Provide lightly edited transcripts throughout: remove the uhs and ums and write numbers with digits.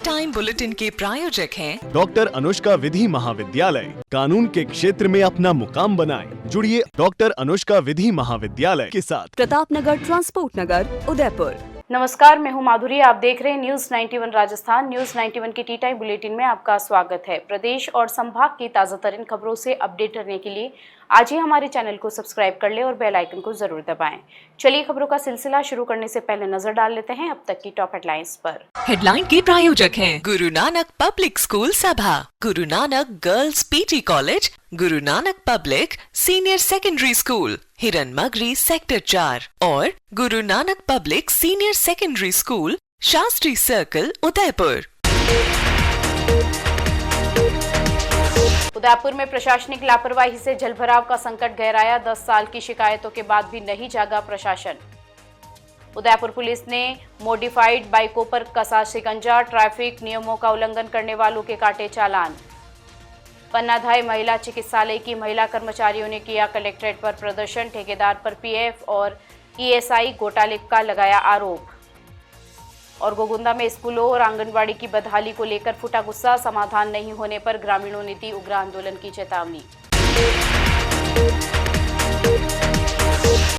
Time bulletin के प्रायोजक हैं डॉक्टर अनुष्का विधि महाविद्यालय। कानून के क्षेत्र में अपना मुकाम बनाएं। जुड़िए डॉक्टर अनुष्का विधि महाविद्यालय के साथ। प्रतापनगर, ट्रांसपोर्ट नगर, उदयपुर। नमस्कार, मैं हूं माधुरी। आप देख रहे हैं न्यूज 91 राजस्थान। न्यूज 91 की टी टाइम बुलेटिन में आपका स्वागत है। प्रदेश और संभाग की ताजा तरीन खबरों से अपडेट रहने के लिए आज ही हमारे चैनल को सब्सक्राइब कर ले और बेल आइकन को जरूर दबाएं। चलिए खबरों का सिलसिला शुरू करने से पहले नजर डाल लेते हैं अब तक की टॉप हेडलाइंस पर। हेडलाइन के प्रायोजक हैं गुरु नानक पब्लिक स्कूल सभा, Guru Nanak girls PT college, Guru Nanak public senior secondary school, हिरन मगरी सेक्टर 4 और Guru Nanak public senior secondary school, Shastri circle, Udaipur. Udaipur में प्रशासनिक लापरवाही से जलभराव का संकट गहराया। 10 साल की शिकायतों के बाद भी नहीं जागा प्रशासन। उदयपुर पुलिस ने मॉडिफाइड बाइकों पर कसा शिकंजा। ट्रैफिक नियमों का उल्लंघन करने वालों के काटे चालान। पन्नाधाय महिला चिकित्सालय की महिला कर्मचारियों ने किया कलेक्ट्रेट पर प्रदर्शन। ठेकेदार पर पीएफ और ईएसआई घोटाले का लगाया आरोप। और गोगुंदा में स्कूलों और आंगनबाड़ी की बदहाली को लेकर फूटा गुस्सा। समाधान नहीं होने पर ग्रामीणों ने दी उग्र आंदोलन की चेतावनी।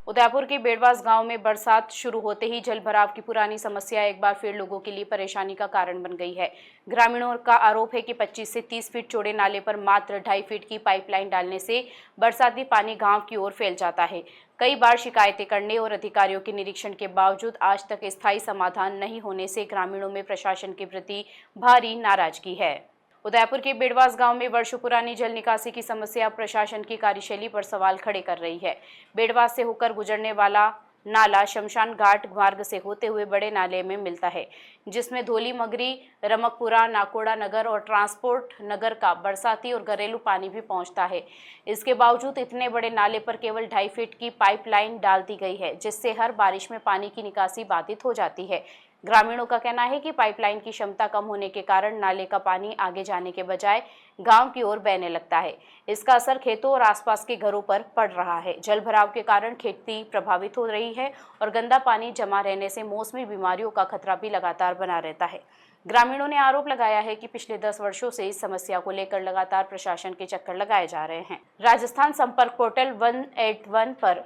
उदयपुर के बेड़वास गांव में बरसात शुरू होते ही जलभराव की पुरानी समस्या एक बार फिर लोगों के लिए परेशानी का कारण बन गई है। ग्रामीणों का आरोप है कि 25 से 30 फीट चौड़े नाले पर मात्र 2.5 फीट की पाइपलाइन डालने से बरसाती पानी गांव की ओर फैल जाता है। कई बार शिकायतें करने और अधिकारियों के निरीक्षण के बावजूद आज तक स्थायी समाधान नहीं होने से ग्रामीणों में प्रशासन के प्रति भारी नाराजगी है। उदयपुर के बेड़वास गांव में वर्षों पुरानी जल निकासी की समस्या प्रशासन की कार्यशैली पर सवाल खड़े कर रही है। बेड़वास से होकर गुजरने वाला नाला शमशान घाट मार्ग से होते हुए बड़े नाले में मिलता है, जिसमें धोली मगरी, रमकपुरा, नाकोड़ा नगर और ट्रांसपोर्ट नगर का बरसाती और घरेलू पानी भी पहुंचता है। इसके बावजूद इतने बड़े नाले पर केवल 2.5 फीट की पाइपलाइन डाल दी गई है, जिससे हर बारिश में पानी की निकासी बाधित हो जाती है। ग्रामीणों का कहना है कि पाइपलाइन की क्षमता कम होने के कारण नाले का पानी आगे जाने के बजाय गांव की ओर बहने लगता है। इसका असर खेतों और आसपास के घरों पर पड़ रहा है। जलभराव के कारण खेती प्रभावित हो रही है और गंदा पानी जमा रहने से मौसमी बीमारियों का खतरा भी लगातार बना रहता है। ग्रामीणों ने आरोप लगाया है कि पिछले 10 वर्षों से इस समस्या को लेकर लगातार प्रशासन के चक्कर लगाए जा रहे हैं। राजस्थान संपर्क पोर्टल 181 पर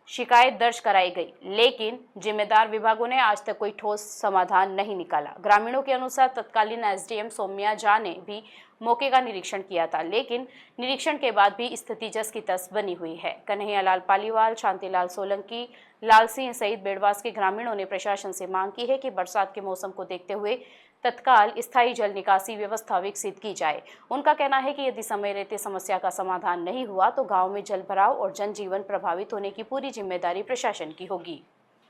शिकायत दर्ज कराई गई, लेकिन जिम्मेदार विभागों ने आज तक कोई ठोस समाधान नहीं निकाला। ग्रामीणों के अनुसार तत्कालीन एसडीएम सौम्या झा ने भी मौके का निरीक्षण किया था, लेकिन निरीक्षण के बाद भी स्थिति जस की तस बनी हुई है। कन्हैयालाल पालीवाल, शांतिलाल सोलंकी, लाल सिंह सहित बेड़वास के ग्रामीणों ने प्रशासन से मांग की है कि बरसात के मौसम को देखते हुए तत्काल स्थायी जल निकासी व्यवस्था विकसित की जाए। उनका कहना है कि यदि समय रहते समस्या का समाधान नहीं हुआ तो गांव में जलभराव और जनजीवन प्रभावित होने की पूरी जिम्मेदारी प्रशासन की होगी।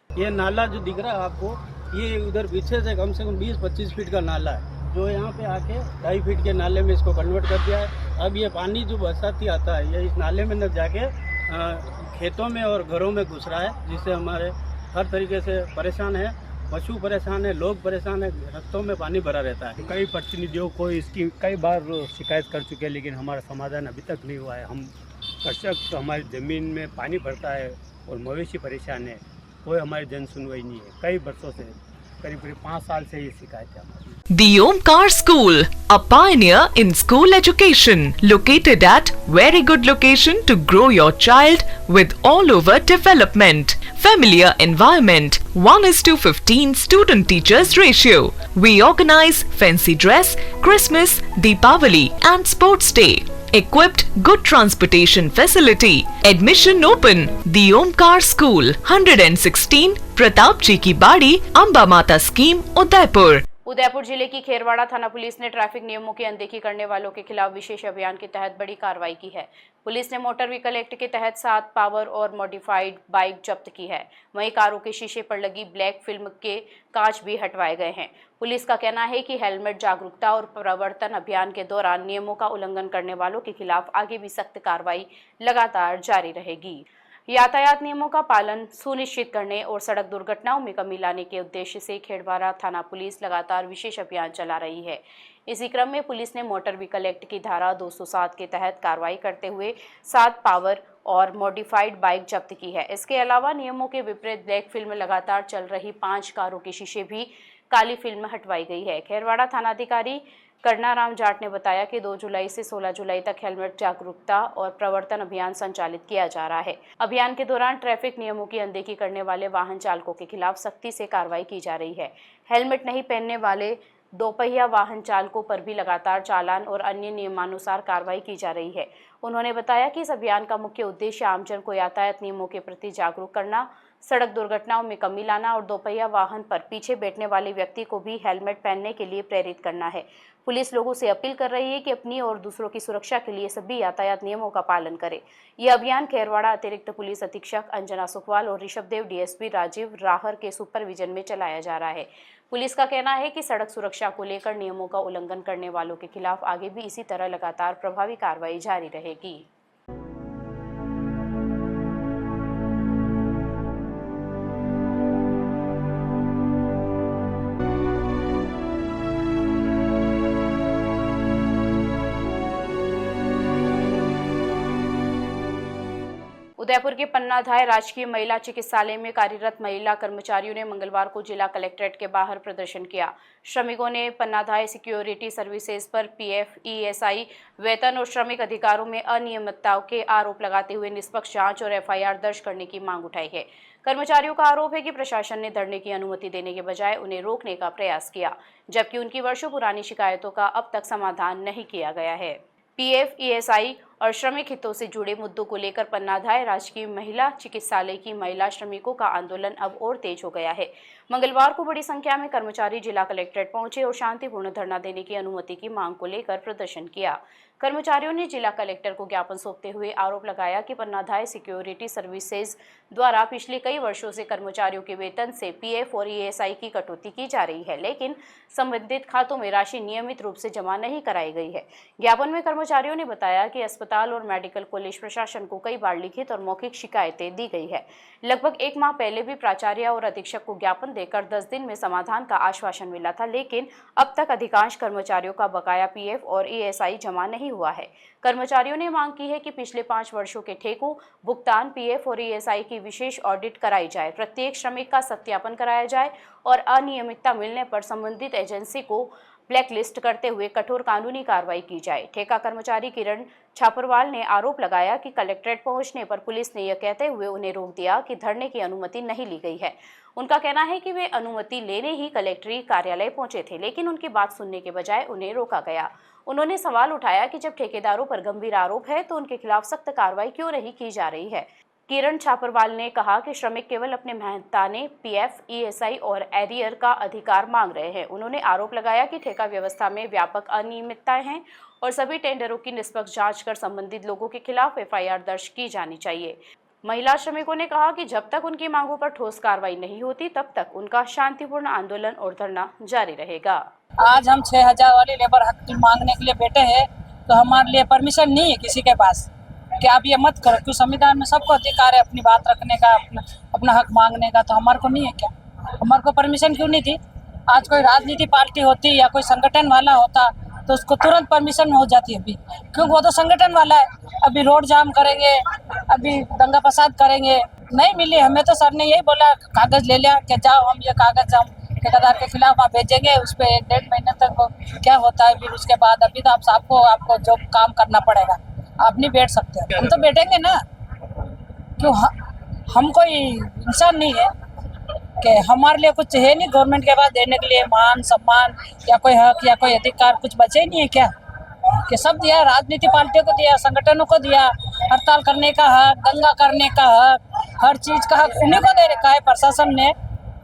ये नाला जो दिख रहा है आपको, ये उधर पीछे से कम 20-25 फीट का नाला है, जो यहाँ पे आके 2.5 फीट के नाले में इसको कन्वर्ट कर दिया है। अब ये पानी जो बरसाती आता है ये इस नाले में न जाके खेतों में और घरों में घुस रहा है, जिससे हमारे हर तरीके से परेशान है। पशु परेशान है, लोग परेशान है, रस्तों में पानी भरा रहता है। कई प्रतिनिधियों को इसकी कई बार शिकायत कर चुके हैं, लेकिन हमारा समाधान अभी तक नहीं हुआ है। हम कृषक, हमारी ज़मीन में पानी भरता है और मवेशी परेशान है, कोई हमारी जन सुनवाई नहीं है। कई वर्षों से, करीब 5 साल से ये शिकायत है हमारी। The Omkar School, a pioneer in school education, located at very good location to grow your child with all over development. Familiar environment, 1:15 student teachers ratio. We organize fancy dress, Christmas, Deepavali and sports day. Equipped good transportation facility. Admission open. The Omkar School, 116 Pratap जी की बाड़ी, अंबा माता scheme, Udaipur. Udaipur जिले की खेरवाड़ा थाना police ने traffic नियमों की अनदेखी करने वालों के खिलाफ विशेष अभियान के तहत बड़ी कार्रवाई की है। पुलिस ने मोटर व्हीकल एक्ट के तहत 7 पावर और मॉडिफाइड बाइक जब्त की है। वहीं कारों के शीशे पर लगी ब्लैक फिल्म के कांच भी हटवाए गए हैं। पुलिस का कहना है कि हेलमेट जागरूकता और प्रवर्तन अभियान के दौरान नियमों का उल्लंघन करने वालों के खिलाफ आगे भी सख्त कार्रवाई लगातार जारी रहेगी। यातायात नियमों का पालन सुनिश्चित करने और सड़क दुर्घटनाओं में कमी लाने के उद्देश्य से खेड़वाड़ा थाना पुलिस लगातार विशेष अभियान चला रही है। इसी क्रम में पुलिस ने मोटर व्हीकल एक्ट की धारा 207 के तहत कार्रवाई करते हुए 7 पावर और मॉडिफाइड बाइक जब्त की है। इसके अलावा नियमों के विपरीत ब्लैक फिल्म लगातार चल रही 5 कारों के शीशे भी काली फिल्म हटवाई गई है। खैरवाड़ा थानाधिकारी करनाराम जाट ने बताया कि 2 जुलाई से 16 जुलाई तक हेलमेट जागरूकता और प्रवर्तन अभियान संचालित किया जा रहा है। अभियान के दौरान ट्रैफिक नियमों की अनदेखी करने वाले वाहन चालकों के खिलाफ सख्ती से कार्रवाई की जा रही है। हेलमेट नहीं पहनने वाले दोपहिया वाहन चालकों पर भी लगातार चालान और अन्य नियमानुसार कार्रवाई की जा रही है। उन्होंने बताया कि इस अभियान का मुख्य उद्देश्य आमजन को यातायात नियमों के प्रति जागरूक करना, सड़क दुर्घटनाओं में कमी लाना और दोपहिया वाहन पर पीछे बैठने वाले व्यक्ति को भी हेलमेट पहनने के लिए प्रेरित करना है। पुलिस लोगों से अपील कर रही है कि अपनी और दूसरों की सुरक्षा के लिए सभी यातायात नियमों का पालन करें। यह अभियान खैरवाड़ा अतिरिक्त पुलिस अधीक्षक अंजना सुखवाल और ऋषभदेव डीएसपी राजीव राहर के सुपरविजन में चलाया जा रहा है। पुलिस का कहना है कि सड़क सुरक्षा को लेकर नियमों का उल्लंघन करने वालों के खिलाफ आगे भी इसी तरह लगातार प्रभावी कार्रवाई जारी रहेगी। उदयपुर के पन्नाधाय राजकीय महिला चिकित्सालय में कार्यरत महिला कर्मचारियों ने मंगलवार को जिला कलेक्ट्रेट के बाहर प्रदर्शन किया। श्रमिकों ने पन्नाधाय सिक्योरिटी सर्विसेज पर पीएफ, ईएसआई, वेतन और श्रमिक अधिकारों में अनियमितताओं के आरोप लगाते हुए निष्पक्ष जांच और एफआईआर दर्ज करने की मांग उठाई है। कर्मचारियों का आरोप है कि प्रशासन ने धरने की अनुमति देने के बजाय उन्हें रोकने का प्रयास किया, जबकि उनकी वर्षों पुरानी शिकायतों का अब तक समाधान नहीं किया गया है। पीएफ, ईएसआई और श्रमिक हितों से जुड़े मुद्दों को लेकर पन्नाधाय राजकीय महिला चिकित्सालय की महिला श्रमिकों का आंदोलन अब और तेज हो गया है। मंगलवार को बड़ी संख्या में कर्मचारी जिला कलेक्ट्रेट पहुंचे और शांतिपूर्ण धरना देने की अनुमति की मांग को लेकर प्रदर्शन किया। कर्मचारियों ने जिला कलेक्टर को ज्ञापन सौंपते हुए आरोप लगाया कि पन्नाधाय सिक्योरिटी सर्विसेज द्वारा पिछले कई वर्षों से कर्मचारियों के वेतन से पीएफ और ईएसआई की कटौती की जा रही है, लेकिन संबंधित खातों में राशि नियमित रूप से जमा नहीं कराई गई है। ज्ञापन में कर्मचारियों ने बताया कि अस्पताल और मेडिकल कॉलेज प्रशासन को कई बार लिखित और मौखिक शिकायतें दी गई है। लगभग 1 माह पहले भी प्राचार्य और अधीक्षक को ज्ञापन देकर 10 दिन में समाधान का आश्वासन मिला था, लेकिन अब तक अधिकांश कर्मचारियों का बकाया पीएफ और ईएसआई जमा नहीं हुआ है। कर्मचारियों ने मांग की है कि पिछले 5 वर्षों के ठेकों, भुगतान, पीएफ और ईएसआई की विशेष ऑडिट कराई जाए, प्रत्येक श्रमिक का सत्यापन कराया जाए और अनियमितता मिलने पर संबंधित एजेंसी को ब्लैकलिस्ट करते हुए कठोर कानूनी कार्रवाई की जाए। ठेका कर्मचारी किरण छापरवाल ने आरोप लगाया कि कलेक्ट्रेट पहुंचने पर पुलिस ने यह कहते हुए उन्हें रोक दिया कि धरने की अनुमति नहीं ली गई है। उनका कहना है कि वे अनुमति लेने ही कलेक्ट्री कार्यालय पहुंचे थे, लेकिन उनकी बात सुनने के बजाय उन्हें रोका गया। उन्होंने सवाल उठाया कि जब ठेकेदारों पर गंभीर आरोप है तो उनके खिलाफ सख्त कार्रवाई क्यों नहीं की जा रही है। किरण छापरवाल ने कहा कि श्रमिक केवल अपने मेहनताने पीएफ, ईएसआई और एरियर का अधिकार मांग रहे हैं। उन्होंने आरोप लगाया कि ठेका व्यवस्था में व्यापक अनियमितताएं हैं और सभी टेंडरों की निष्पक्ष जांच कर संबंधित लोगों के खिलाफ एफआईआर दर्ज की जानी चाहिए। महिला श्रमिकों ने कहा कि जब तक उनकी मांगों पर ठोस कार्रवाई नहीं होती तब तक उनका शांतिपूर्ण आंदोलन और धरना जारी रहेगा। आज हम 6000 वाली लेबर हक मांगने के लिए बैठे हैं, तो हमारे लिए परमिशन नहीं है किसी के पास कि आप ये मत करो, क्योंकि संविधान में सबको अधिकार है अपनी बात रखने का, अपना हक मांगने का, तो हमारे को नहीं है क्या? हमारे को परमिशन क्यों नहीं थी? आज कोई राजनीति पार्टी होती या कोई संगठन वाला होता तो उसको तुरंत परमिशन हो जाती है अभी, क्योंकि वो तो संगठन वाला है। अभी रोड जाम करेंगे, अभी दंगा फसाद करेंगे। नहीं मिली हमें, तो सर ने यही बोला कागज ले लिया कि जाओ हम ये कागज हम ठेकेदार के खिलाफ आप भेजेंगे, उस पर 1-1.5 महीने तक क्या होता है, फिर उसके बाद अभी तो आपको जो काम करना पड़ेगा, आप नहीं बैठ सकते। हम तो बैठेंगे ना, क्यों? हम कोई इंसान नहीं है कि हमारे लिए कुछ है नहीं गवर्नमेंट के पास देने के लिए, मान सम्मान या कोई हक या कोई अधिकार कुछ बचे ही नहीं है क्या? कि सब दिया, राजनीति पार्टियों को दिया, संगठनों को दिया, हड़ताल करने का हक, दंगा करने का हक, हर चीज का हक उन्हीं को दे रखा है प्रशासन ने,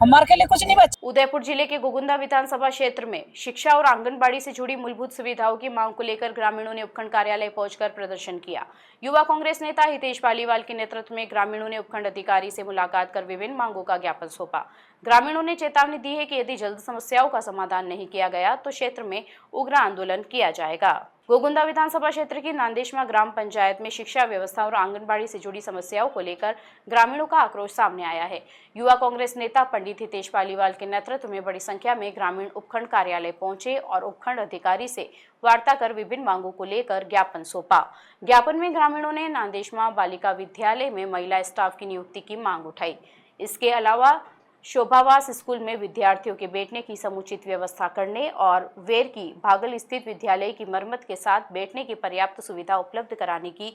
हमारे के लिए कुछ नहीं बचा। उदयपुर जिले के गोगुंदा विधानसभा क्षेत्र में शिक्षा और आंगनबाड़ी से जुड़ी मूलभूत सुविधाओं की मांग को लेकर ग्रामीणों ने उपखंड कार्यालय पहुंचकर प्रदर्शन किया। युवा कांग्रेस नेता हितेश पालीवाल के नेतृत्व में ग्रामीणों ने उपखंड अधिकारी से मुलाकात कर विभिन्न मांगों का ज्ञापन सौंपा। ग्रामीणों ने चेतावनी दी है कि यदि जल्द समस्याओं का समाधान नहीं किया गया तो क्षेत्र में उग्र आंदोलन किया जाएगा। गोगुंदा विधानसभा क्षेत्र की नांदेशमा ग्राम पंचायत में शिक्षा व्यवस्था और आंगनबाड़ी से जुड़ी समस्याओं को लेकर ग्रामीणों का आक्रोश सामने आया है। युवा कांग्रेस नेता पंडित हितेश पालीवाल के नेतृत्व में बड़ी संख्या में ग्रामीण उपखंड कार्यालय पहुंचे और उपखंड अधिकारी से वार्ता कर विभिन्न मांगों को लेकर ज्ञापन सौंपा। ज्ञापन में ग्रामीणों ने नांदेशमा बालिका विद्यालय में महिला स्टाफ की नियुक्ति की मांग उठाई। इसके अलावा शोभावास स्कूल में विद्यार्थियों के बैठने की समुचित व्यवस्था करने और वेर की भागल स्थित विद्यालय की मरम्मत के साथ बैठने की पर्याप्त सुविधा उपलब्ध कराने की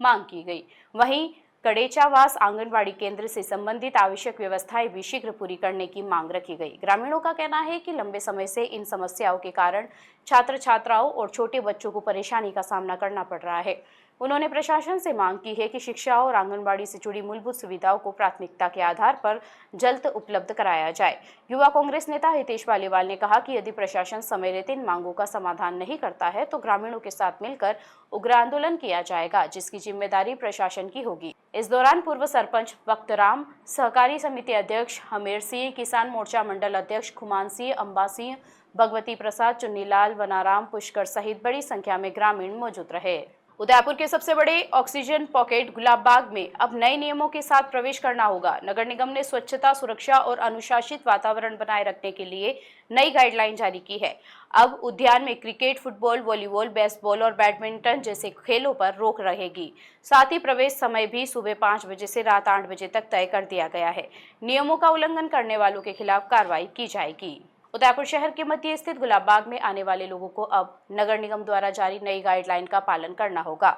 मांग की गई। वहीं कड़ेचावास आंगनबाड़ी केंद्र से संबंधित आवश्यक व्यवस्थाएं भी शीघ्र पूरी करने की मांग रखी गई। ग्रामीणों का कहना है कि लंबे समय से इन समस्याओं के कारण छात्र छात्राओं और छोटे बच्चों को परेशानी का सामना करना पड़ रहा है। उन्होंने प्रशासन से मांग की है कि शिक्षा और आंगनबाड़ी से जुड़ी मूलभूत सुविधाओं को प्राथमिकता के आधार पर जल्द उपलब्ध कराया जाए। युवा कांग्रेस नेता हितेश वालीवाल ने कहा कि यदि प्रशासन समय रहते इन मांगों का समाधान नहीं करता है तो ग्रामीणों के साथ मिलकर उग्र आंदोलन किया जाएगा, जिसकी जिम्मेदारी प्रशासन की होगी। इस दौरान पूर्व सरपंच वक्तराम, सहकारी समिति अध्यक्ष हमीर सिंह, किसान मोर्चा मंडल अध्यक्ष खुमान सिंह, अंबा सिंह, भगवती प्रसाद, चुन्नीलाल, वनाराम, पुष्कर सहित बड़ी संख्या में ग्रामीण मौजूद रहे। उदयपुर के सबसे बड़े ऑक्सीजन पॉकेट गुलाब बाग में अब नए नियमों के साथ प्रवेश करना होगा। नगर निगम ने स्वच्छता, सुरक्षा और अनुशासित वातावरण बनाए रखने के लिए नई गाइडलाइन जारी की है। अब उद्यान में क्रिकेट, फुटबॉल, वॉलीबॉल, बेसबॉल और बैडमिंटन जैसे खेलों पर रोक रहेगी। साथ ही प्रवेश समय भी सुबह 5 बजे से रात 8 बजे तक तय कर दिया गया है। नियमों का उल्लंघन करने वालों के खिलाफ कार्रवाई की जाएगी। उदयपुर शहर के मध्य स्थित गुलाब बाग में आने वाले लोगों को अब नगर निगम द्वारा जारी नई गाइडलाइन का पालन करना होगा।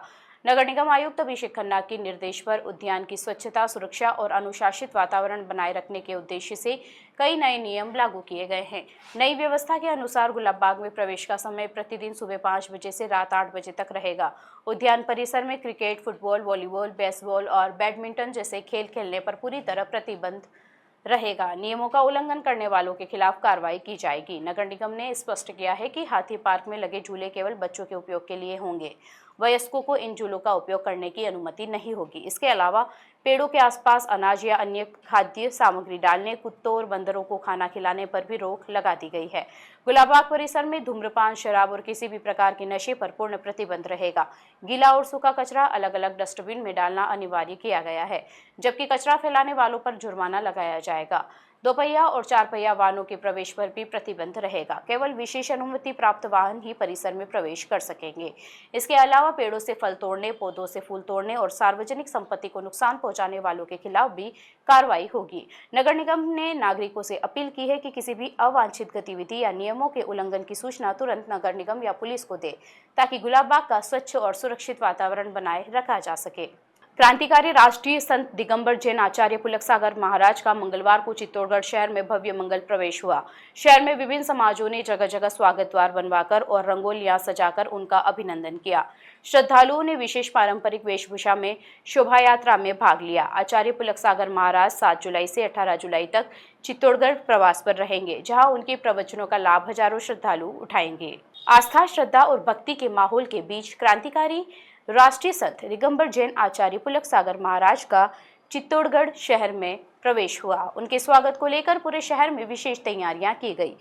नगर निगम आयुक्त अभिषेक खन्ना के निर्देश पर उद्यान की स्वच्छता, सुरक्षा और अनुशासित वातावरण बनाए रखने के उद्देश्य से कई नए नियम लागू किए गए हैं। नई व्यवस्था के अनुसार गुलाब बाग में प्रवेश का समय प्रतिदिन सुबह 5 बजे से रात 8 बजे तक रहेगा। उद्यान परिसर में क्रिकेट, फुटबॉल, वॉलीबॉल, बेसबॉल और बैडमिंटन जैसे खेल खेलने पर पूरी तरह प्रतिबंध रहेगा। नियमों का उल्लंघन करने वालों के खिलाफ कार्रवाई की जाएगी। नगर निगम ने स्पष्ट किया है कि हाथी पार्क में लगे झूले केवल बच्चों के उपयोग के लिए होंगे। वयस्कों को इन झूलों का उपयोग करने की अनुमति नहीं होगी। इसके अलावा पेड़ों के आसपास अनाज या अन्य खाद्य सामग्री डालने, कुत्तों और बंदरों को खाना खिलाने पर भी रोक लगा दी गई है। गुलाबबाग परिसर में धूम्रपान, शराब और किसी भी प्रकार के नशे पर पूर्ण प्रतिबंध रहेगा। गीला और सूखा कचरा अलग अलग डस्टबिन में डालना अनिवार्य किया गया है, जबकि कचरा फैलाने वालों पर जुर्माना लगाया जाएगा। 2 पहिया और 4 पहिया वाहनों के प्रवेश पर भी प्रतिबंध रहेगा। केवल विशेष अनुमति प्राप्त वाहन ही परिसर में प्रवेश कर सकेंगे। इसके अलावा पेड़ों से फल तोड़ने, पौधों से फूल तोड़ने और सार्वजनिक संपत्ति को नुकसान पहुंचाने वालों के खिलाफ भी कार्रवाई होगी। नगर निगम ने नागरिकों से अपील की है कि किसी भी अवांछित गतिविधि या नियमों के उल्लंघन की सूचना तुरंत नगर निगम या पुलिस को दे, ताकि गुलाबबाग का स्वच्छ और सुरक्षित वातावरण बनाए रखा जा सके। क्रांतिकारी राष्ट्रीय संत दिगंबर जैन आचार्य पुलक सागर महाराज का मंगलवार को चित्तौड़गढ़ शहर में भव्य मंगल प्रवेश हुआ। शहर में विभिन्न समाजों ने जगह जगह स्वागत द्वार बनवाकर और रंगोलियां सजाकर उनका अभिनंदन किया। श्रद्धालुओं ने विशेष पारंपरिक वेशभूषा में शोभा यात्रा में भाग लिया। आचार्य पुलक सागर महाराज 7 जुलाई से 18 जुलाई तक चित्तौड़गढ़ प्रवास पर रहेंगे, जहां उनके प्रवचनों का लाभ हजारों श्रद्धालु उठाएंगे। आस्था, श्रद्धा और भक्ति के माहौल के बीच क्रांतिकारी राष्ट्रीय संत दिगंबर जैन आचार्य पुलक सागर महाराज का चित्तौड़गढ़ शहर में प्रवेश हुआ। उनके स्वागत को लेकर पूरे शहर में विशेष तैयारियां की गई।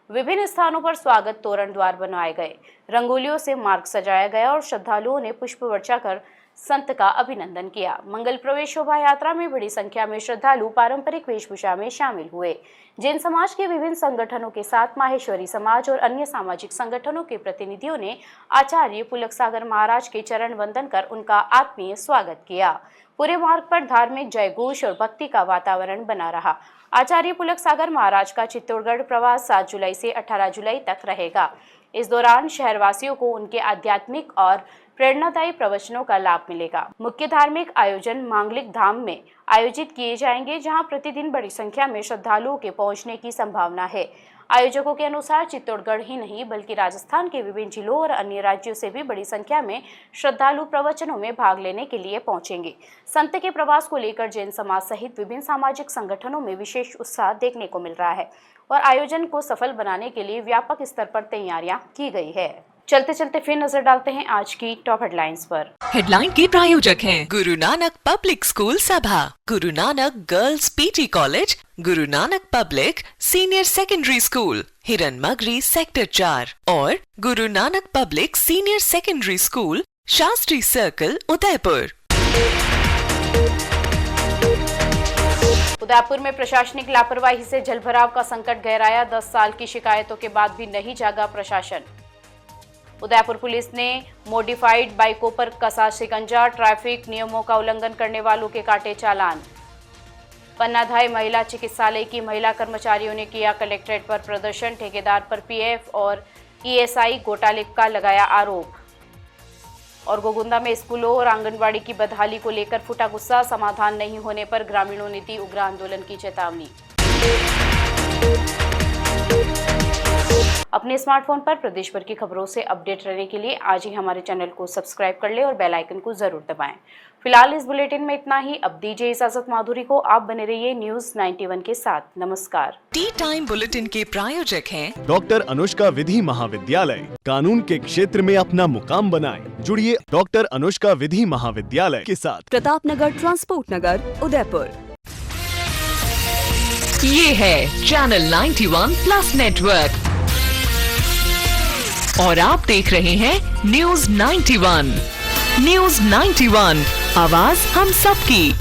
विभिन्न स्थानों पर स्वागत तोरण द्वार बनवाए गए, रंगोलियों से मार्ग सजाया गया और श्रद्धालुओं ने पुष्प वर्षा कर संत का अभिनंदन किया। मंगल प्रवेश शोभा यात्रा में बड़ी संख्या में श्रद्धालु पारंपरिक वेशभूषा में शामिल हुए। जैन समाज के विभिन्न संगठनों के साथ माहेश्वरी समाज और अन्य सामाजिक संगठनों के प्रतिनिधियों ने आचार्य पुलक सागर महाराज के चरण वंदन कर उनका आत्मीय स्वागत किया। पूरे मार्ग पर धार्मिक जयघोष और भक्ति का वातावरण बना रहा। आचार्य पुलक सागर महाराज का चित्तौड़गढ़ प्रवास 7 जुलाई से 18 जुलाई तक रहेगा। इस दौरान शहरवासियों को उनके आध्यात्मिक और प्रेरणादायी प्रवचनों का लाभ मिलेगा। मुख्य धार्मिक आयोजन मांगलिक धाम में आयोजित किए जाएंगे, जहां प्रतिदिन बड़ी संख्या में श्रद्धालुओं के पहुंचने की संभावना है। आयोजकों के अनुसार चित्तौड़गढ़ ही नहीं बल्कि राजस्थान के विभिन्न जिलों और अन्य राज्यों से भी बड़ी संख्या में श्रद्धालु प्रवचनों में भाग लेने के लिए पहुंचेंगे। संत के प्रवास को लेकर जैन समाज सहित विभिन्न सामाजिक संगठनों में विशेष उत्साह देखने को मिल रहा है और आयोजन को सफल बनाने के लिए व्यापक स्तर पर तैयारियां की गई है। चलते चलते फिर नजर डालते हैं आज की टॉप हेडलाइंस पर। हेडलाइन के प्रायोजक हैं गुरु नानक पब्लिक स्कूल सभा, Guru Nanak girls PG college, Guru Nanak public senior secondary school, Hiranmagri sector 4 और Guru Nanak public senior secondary school, Shastri circle, Udaipur. Udaipur में प्रशासनिक लापरवाही से जलभराव का संकट गहराया। 10 साल की शिकायतों के बाद भी नहीं जागा प्रशासन। उदयपुर पुलिस ने मॉडिफाइड बाइकों पर कसा शिकंजा, ट्रैफिक नियमों का उल्लंघन करने वालों के काटे चालान। पन्नाधाय महिला चिकित्सालय की महिला कर्मचारियों ने किया कलेक्ट्रेट पर प्रदर्शन, ठेकेदार पर पीएफ और ईएसआई घोटाले का लगाया आरोप। और गोगुंदा में स्कूलों और आंगनबाड़ी की बदहाली को लेकर फूटा गुस्सा, समाधान नहीं होने पर ग्रामीणों ने दी उग्र आंदोलन की चेतावनी। अपने स्मार्टफोन पर प्रदेश भर की खबरों से अपडेट रहने के लिए आज ही हमारे चैनल को सब्सक्राइब कर ले और बेल आइकन को जरूर दबाएं। फिलहाल इस बुलेटिन में इतना ही। अब दीजिए इजाजत माधुरी को। आप बने रहिए न्यूज 91 के साथ। नमस्कार। टी टाइम बुलेटिन के प्रायोजक हैं डॉक्टर अनुष्का विधि महाविद्यालय। कानून के क्षेत्र में अपना मुकाम बनाएं। जुड़िए डॉक्टर अनुष्का विधि महाविद्यालय के साथ। प्रताप नगर ट्रांसपोर्ट नगर उदयपुर। ये है चैनल 91 प्लस नेटवर्क और आप देख रहे हैं न्यूज 91। न्यूज 91, आवाज हम सबकी।